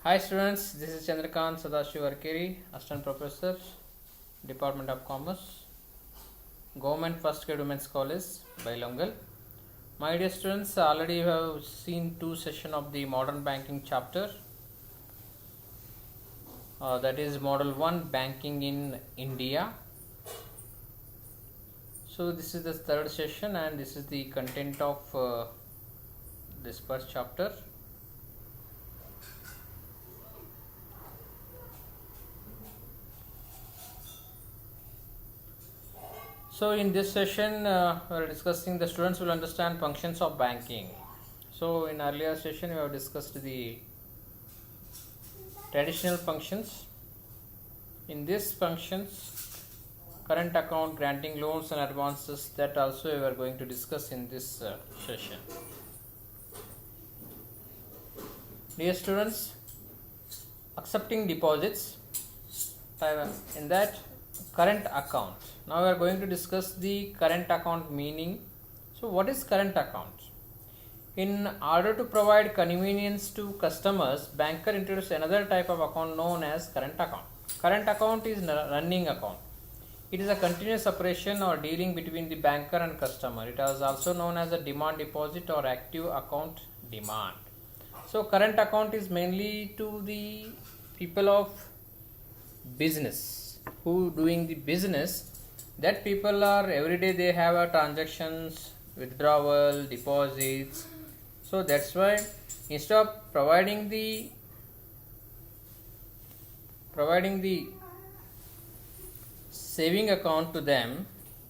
Hi students, this is Chandrakant Sadashiv Arkeri, Assistant Professor, Department of Commerce, Government First Grade Women's College, Bailongal. My dear students, already you have seen two sessions of the Modern Banking chapter. That is Model 1, Banking in India. So this is the third session and this is the content of this first chapter. So in this session we are discussing the students will understand functions of banking. So in earlier session we have discussed the traditional functions. In these functions, current account, granting loans and advances, that also we are going to discuss in this session. Dear students, accepting deposits, in that current account. Now we are going to discuss the current account meaning. So what is current account? In order to provide convenience to customers, banker introduced another type of account known as current account. Current account is running account. It is a continuous operation or dealing between the banker and customer. It is also known as a demand deposit or active account demand. So current account is mainly to the people of business who doing the business. That people are every day they have a transactions, withdrawal, deposits. So that's why instead of providing the saving account to them,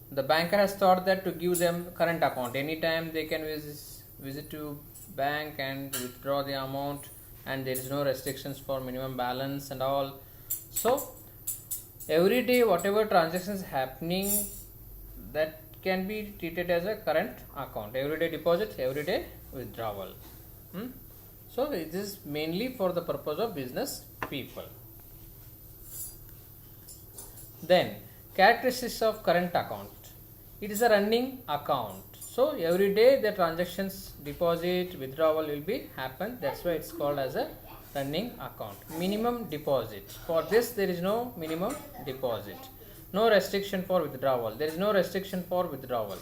the banker has thought that to give them current account. Anytime they can visit to bank and withdraw the amount, and there is no restrictions for minimum balance and all. So every day whatever transactions happening, that can be treated as a current account. Everyday deposit, everyday withdrawal. So it is mainly for the purpose of business people. Then characteristics of current account. It is a running account. So every day the transactions, deposit, withdrawal will be happen. That's why it's called as a running account. Minimum deposit. For this there is no minimum deposit. No restriction for withdrawal. There is no restriction for withdrawal.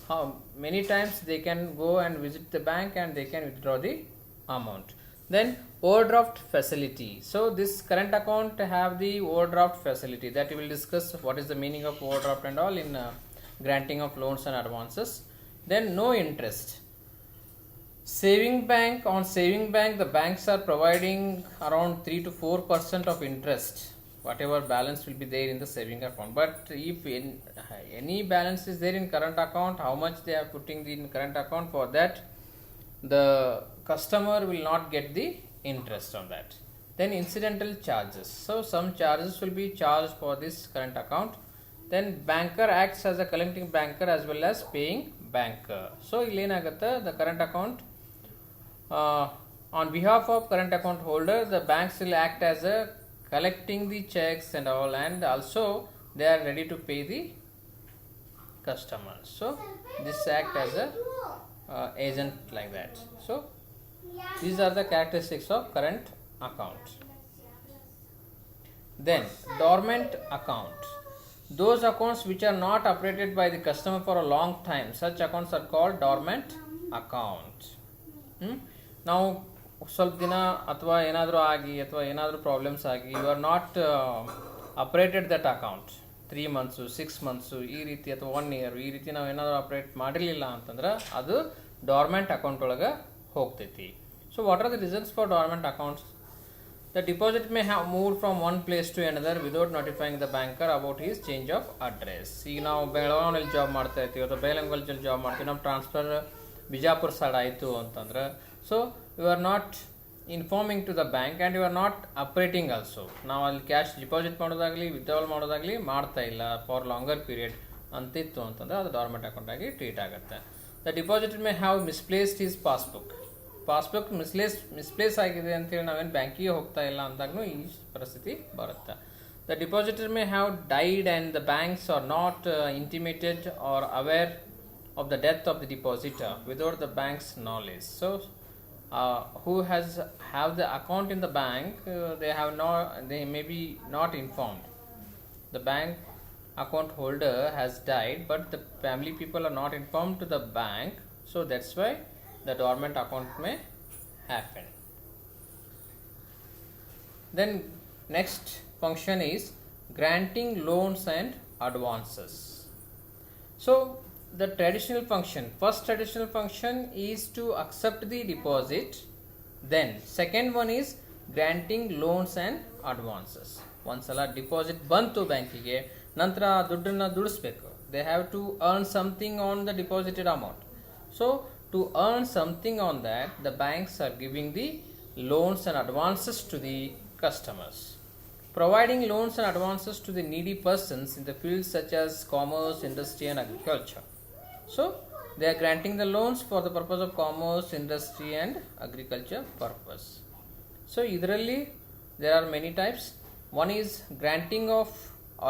How many times they can go and visit the bank and they can withdraw the amount. Then overdraft facility. So this current account have the overdraft facility, that we will discuss what is the meaning of overdraft and all in granting of loans and advances. Then no interest. Saving bank, the banks are providing around 3 to 4% of interest, whatever balance will be there in the saving account. But if any balance is there in current account, how much they are putting in current account, for that the customer will not get the interest on that. Then incidental charges. So some charges will be charged for this current account. Then banker acts as a collecting banker as well as paying banker. So the current account on behalf of current account holder, the banks will act as a collecting the checks and all, and also they are ready to pay the customers. So this act as a agent like that. So these are the characteristics of current account. Then dormant account. Those accounts which are not operated by the customer for a long time, such accounts are called dormant account. ನಾವು ಸ್ವಲ್ಪ ದಿನ ಅಥವಾ ಏನಾದರೂ ಆಗಿ ಅಥವಾ ಏನಾದರೂ problems ಆಗಿ you are not operated that account 3 months 6 months ಈ ರೀತಿ ಅಥವಾ 1 year ಈ ರೀತಿ ನಾವು ಏನಾದರೂ ಆಪ್ರೇಟ್ ಮಾಡಿರಲಿಲ್ಲ ಅಂತಂದ್ರೆ ಅದು ಡಾರ್ಮೆಂಟ್ ಅಕೌಂಟ್ ಒಳಗೆ ಹೋಗ್ತೈತಿ. So what are the reasons for dormant accounts? The deposit may have moved from one place to another without notifying the banker about his change of address. ಈಗ ನಾವು ಬೆಳಗಾವಿಯಲ್ಲಿ ಜಾಬ್ ಮಾಡ್ತಾ ಇರ್ತೀವಿ ಅಥವಾ ಬೇಲಂಗಲ್ಜಲ್ಲಿ ಜಾಬ್ ಮಾಡ್ತೀವಿ, ನಮ್ಮ ಟ್ರಾನ್ಸ್ಫರ್ ಬಿಜಾಪುರ ಸೈಡ್ ಆಯಿತು ಅಂತಂದ್ರೆ, so you are not informing to the bank and you are not operating also. ನಾವು ಅಲ್ಲಿ ಕ್ಯಾಶ್ ಡಿಪಾಸಿಟ್ ಮಾಡೋದಾಗಲಿ ವಿತ್ಡ್ರಾವಲ್ ಮಾಡೋದಾಗಲಿ ಮಾಡ್ತಾ ಇಲ್ಲ ಫಾರ್ ಲಾಂಗರ್ ಪೀರಿಯಡ್ ಅಂತಿತ್ತು ಅಂತಂದ್ರೆ ಅದು ಡಾರ್ಮೆಂಟ್ ಅಕೌಂಟ್ ಆಗಿ ಟ್ರೀಟ್ ಆಗುತ್ತೆ. The depositor may have misplaced his passbook misplace ಆಗಿದೆ ಅಂತೇಳಿ ನಾವೇನು ಬ್ಯಾಂಕಿಗೆ ಹೋಗ್ತಾ ಇಲ್ಲ ಅಂದಾಗೂ ಈ ಪರಿಸ್ಥಿತಿ ಬರುತ್ತೆ. The depositor may have died and the banks are not intimated or aware of the death of the depositor without the bank's knowledge. So who have the account in the bank, they may be not informed. The bank account holder has died, but the family people are not informed to the bank, so that's why the dormant account may happen. Then next function is granting loans and advances. So the first traditional function is to accept the deposit. Then second one is granting loans and advances. ಒಂದ್ಸಲ deposit ಬಂತು ಬ್ಯಾಂಕಿಗೆ, ನಂತರ ದುಡ್ಡನ್ನು ದುಡಿಸ್ಬೇಕು. They have to earn something on the deposited amount. So to earn something on that, the banks are giving the loans and advances to the customers. Providing loans and advances to the needy persons in the fields such as commerce, industry and agriculture. So they are granting the loans for the purpose of commerce, industry and agriculture purpose. So idರಲ್ಲಿ there are many types. One is granting of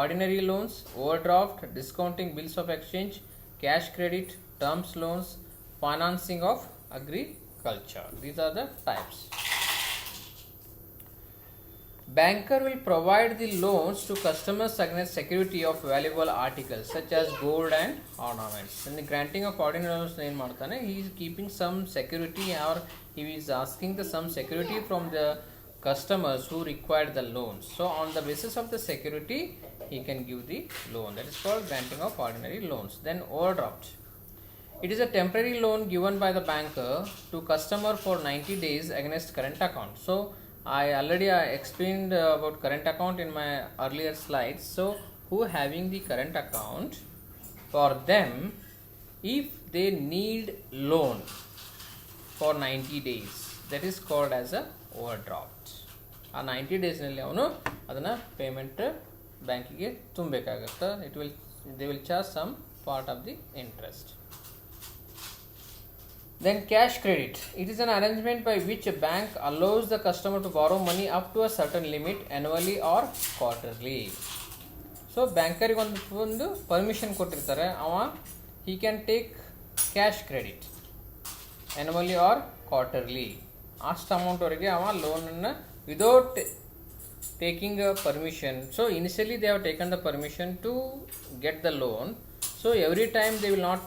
ordinary loans, overdraft, discounting bills of exchange, cash credit, terms loans, financing of agriculture. These are the types. Banker will provide the loans to customers against security of valuable articles such as gold and ornaments. In the granting of ordinary loans, he is keeping some security, or he is asking some security from the customers who require the loans. So on the basis of the security, he can give the loan. That is called granting of ordinary loans. Then overdraft. It is a temporary loan given by the banker to customer for 90 days against current account. So I already explained about current account in my earlier slides. So who having the current account, for them, if they need loan for 90 days, that is called as a overdraft. ಆ 90 ಡೇಸ್ನಲ್ಲಿ ಅವನು ಅದನ್ನು payment ಬ್ಯಾಂಕಿಗೆ ತುಂಬಬೇಕಾಗುತ್ತೆ. they will charge some part of the interest. Then cash credit. It is an arrangement by which a bank allows the customer to borrow money up to a certain limit annually or quarterly. So ಬ್ಯಾಂಕರಿಗೆ ಒಂದು permission ಕೊಟ್ಟಿರ್ತಾರೆ, he can take cash credit annually or quarterly. ಅಷ್ಟು ಅಮೌಂಟ್ವರೆಗೆ ಲೋನನ್ನು without taking a permission. So initially they have taken the permission to get the loan. So every time they will not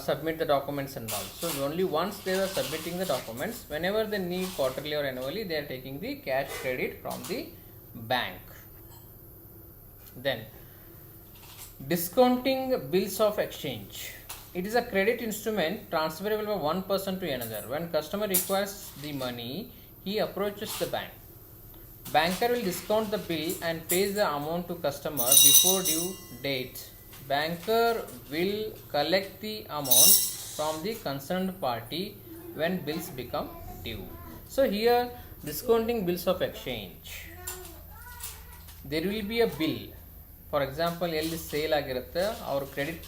submit the documents and all. So only once they are submitting the documents, whenever they need quarterly or annually, they are taking the cash credit from the bank. Then discounting bills of exchange. It is a credit instrument transferable by one person to another. When customer requires the money, he approaches the bank. Banker will discount the bill and pays the amount to customer before due date. Banker will collect the amount from the concerned party when bills become due. So here, discounting bills of exchange. There will be a bill. For example ಎಲ್ಲಿ sale ಆಗಿರುತ್ತೆ, ಅವರು credit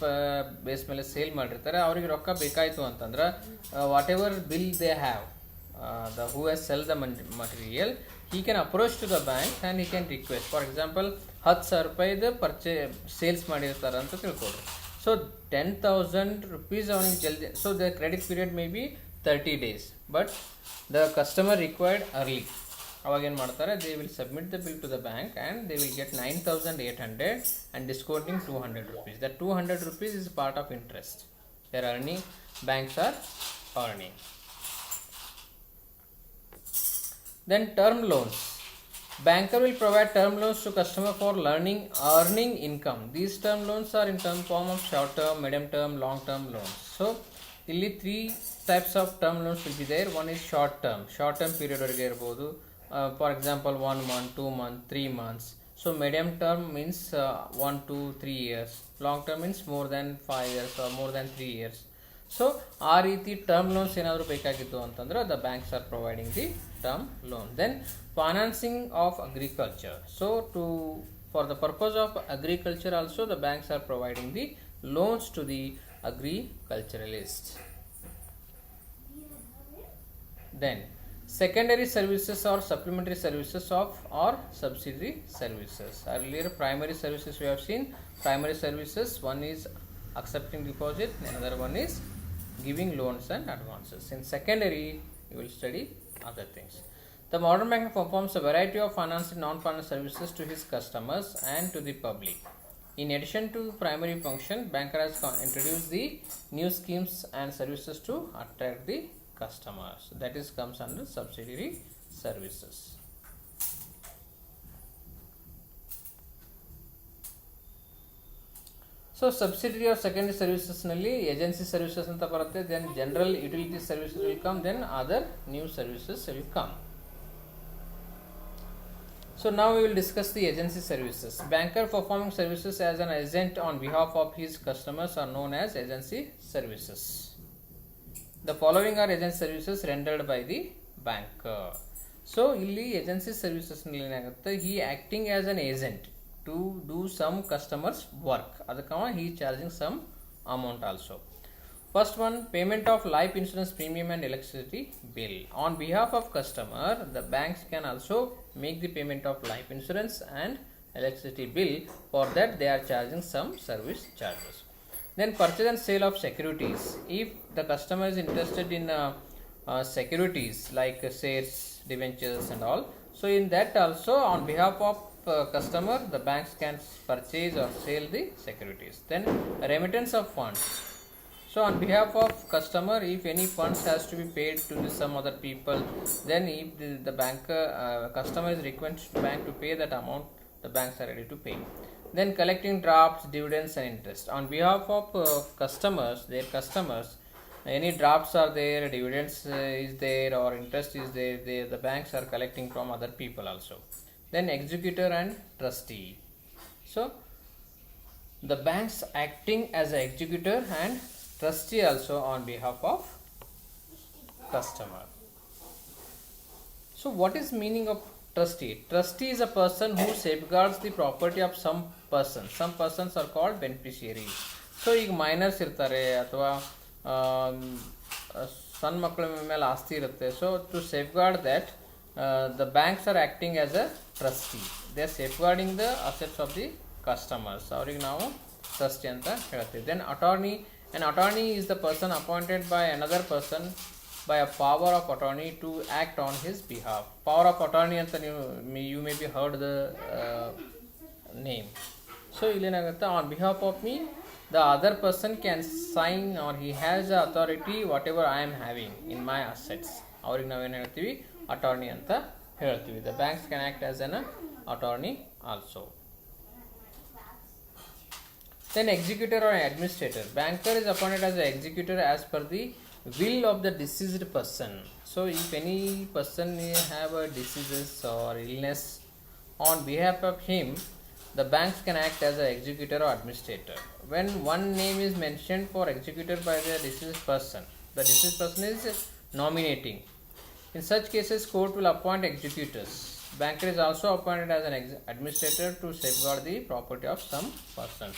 base ಮೇಲೆ sale ಮಾಡಿರ್ತಾರೆ, ಅವರಿಗೆ ರೊಕ್ಕ ಬೇಕಾಯಿತು ಅಂತಂದ್ರೆ what ever bill they have, the who has sell the material, he can approach to the bank and he can request. For example, 10,000 ರೂಪಾಯಿದು ಸೇಲ್ಸ್ ಮಾಡಿರ್ತಾರೆ ಅಂತ ತಿಳ್ಕೊಡ್ರಿ. ಸೊ 10,000 rupees ಅವನಿಗೆ ಜಲ್ದಿ, so the credit period may be 30 days, but the customer required early. ಅವಾಗ ಏನು ಮಾಡ್ತಾರೆ, they will submit the bill to the bank and they will get 9,800 and discounting 200 rupees. The 200 rupees is part of interest. They are earning, banks are earning. Then term loans. Banker will provide term loans to customer for earning income. These term loans are in form of short term, medium term, long term loans. So ಇಲ್ಲಿ 3 types of term loans will be there. One is short term period ವರೆಗೆ ಇರಬಹುದು. For example 1 month, 2 months, 3 months. So medium term means 1 to 3 years. Long term means more than 5 years or more than 3 years. So ಆ ರೀತಿ term loans ಏನಾದರೂ ಬೇಕಾಗಿತ್ತು ಅಂತಂದ್ರೆ the banks are providing the term loan. Then financing of agriculture. So for the purpose of agriculture also the banks are providing the loans to the agriculturalist. Then secondary services or supplementary services or subsidiary services. Earlier primary services we have seen. Primary services, one is accepting deposit, another one is giving loans and advances. In secondary, you will study other things. The modern banker performs a variety of financial and non-financial services to his customers and to the public. In addition to primary function, banker has introduced the new schemes and services to attract the customers. That is comes under subsidiary services. So subsidiary or secondary services nalli agency services anta barutte, then general utility services will come, then other new services will come. So now we will discuss the agency services. Banker performing services as an agent on behalf of his customers are known as agency services. The following are agency services rendered by the banker. So illi agency services nalli enagutte, he acting as an agent to do some customers work, adakama he charging some amount also. First one, payment of life insurance premium and electricity bill. On behalf of customer, the banks can also make the payment of life insurance and electricity bill. For that they are charging some service charges. Then purchase and sale of securities. If the customer is interested in securities like shares, debentures and all, so in that also on behalf of customer, the banks can purchase or sell the securities. Then remittance of funds. So on behalf of customer, if any funds has to be paid to some other people, then if the banker customer is requested to bank to pay that amount, the banks are ready to pay. Then collecting drafts, dividends and interest. On behalf of customers, their customers, any drafts are there, dividends is there or interest is there, the banks are collecting from other people also. Then executor and trustee. So the banks acting as an executor and trustee also on behalf of customer. So what is meaning of trustee? Trustee is a person who safeguards the property of some person. Some persons are called beneficiaries. So ಈಗ minors ಇರ್ತಾರೆ ಅಥವಾ ಸಣ್ಣ ಮಕ್ಕಳ ಮೇಲೆ ಆಸ್ತಿ ಇರುತ್ತೆ. So to safeguard that the banks are acting as a trustee. They are safeguarding the assets of the customers. ಅವ್ರಿಗೆ ನಾವು trustee ಅಂತ ಹೇಳ್ತೀವಿ. Then attorney. An attorney is the person appointed by another person by a power of attorney to act on his behalf. Power of attorney ಅಂತ you may be heard the name. So illénagutte, on behalf of me, the other person can sign or he has the authority whatever I am having in my assets. ಅವ್ರಿಗೆ ನಾವೇನು ಹೇಳ್ತೀವಿ, attorney ಅಂತ ಹೇಳ್ತೀವಿ. The banks can act as an attorney also. Then executor or administrator. Banker is appointed as an executor as per the will of the deceased person. So if any person have a diseases or illness, on behalf of him, the banks can act as an executor or administrator. When one name is mentioned for executor by the deceased person, the deceased person is nominating. In such cases, court will appoint executors. Banker is also appointed as an administrator to safeguard the property of some person.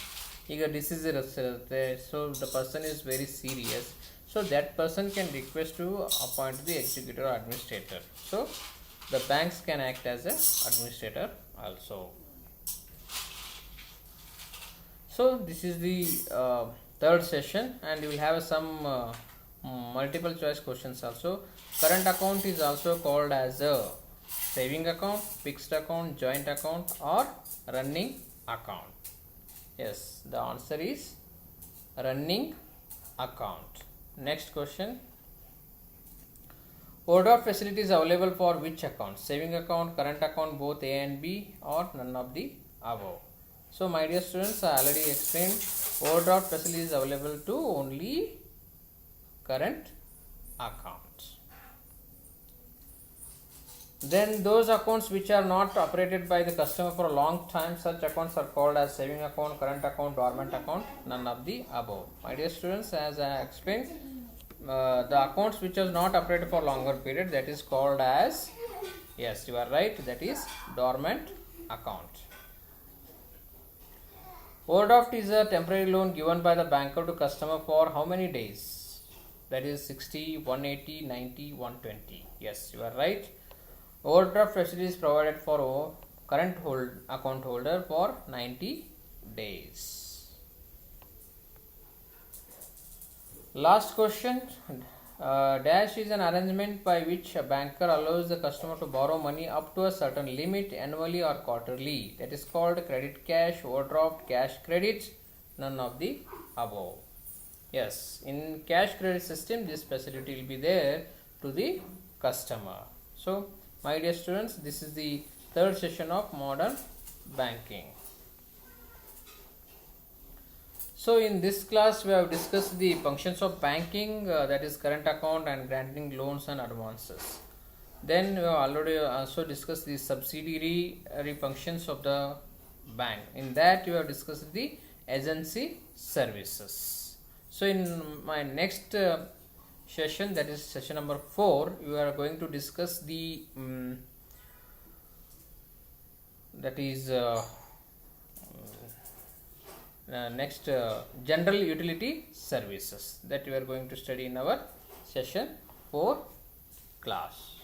ಈಗ disease ಇರುತ್ತೆ, so the person is very serious, so that person can request to appoint the executive or administrator. So the banks can act as a administrator also. So this is the third session and you will have some multiple choice questions also. Current account is also called as a saving account, fixed account, joint account or running account. Yes, the answer is running account. Next question. Overdraft facility is available for which account? Saving account, current account, both A and B or none of the above. So my dear students, I already explained overdraft facility is available to only current accounts. Then those accounts which are not operated by the customer for a long time, such accounts are called as saving account, current account, dormant account, none of the above. My dear students, as I explained, the accounts which are not operated for longer period, that is called as, yes you are right, that is dormant account. Overdraft is a temporary loan given by the banker to customer for how many days? That is 60, 180, 90, 120. Yes, you are right. Overdraft facility is provided for current account holder for 90 days. Last question. Dash is an arrangement by which a banker allows the customer to borrow money up to a certain limit annually or quarterly. That is called credit cash, overdraft, cash credits, none of the above. Yes, in cash credit system this facility will be there to the customer. So my dear students, this is the third session of modern banking. So in this class we have discussed the functions of banking, that is current account and granting loans and advances. Then we have already also discussed the subsidiary functions of the bank. In that we have discussed the agency services. So in my next session, that is session number 4, we are going to discuss the next general utility services that we are going to study in our session 4 class.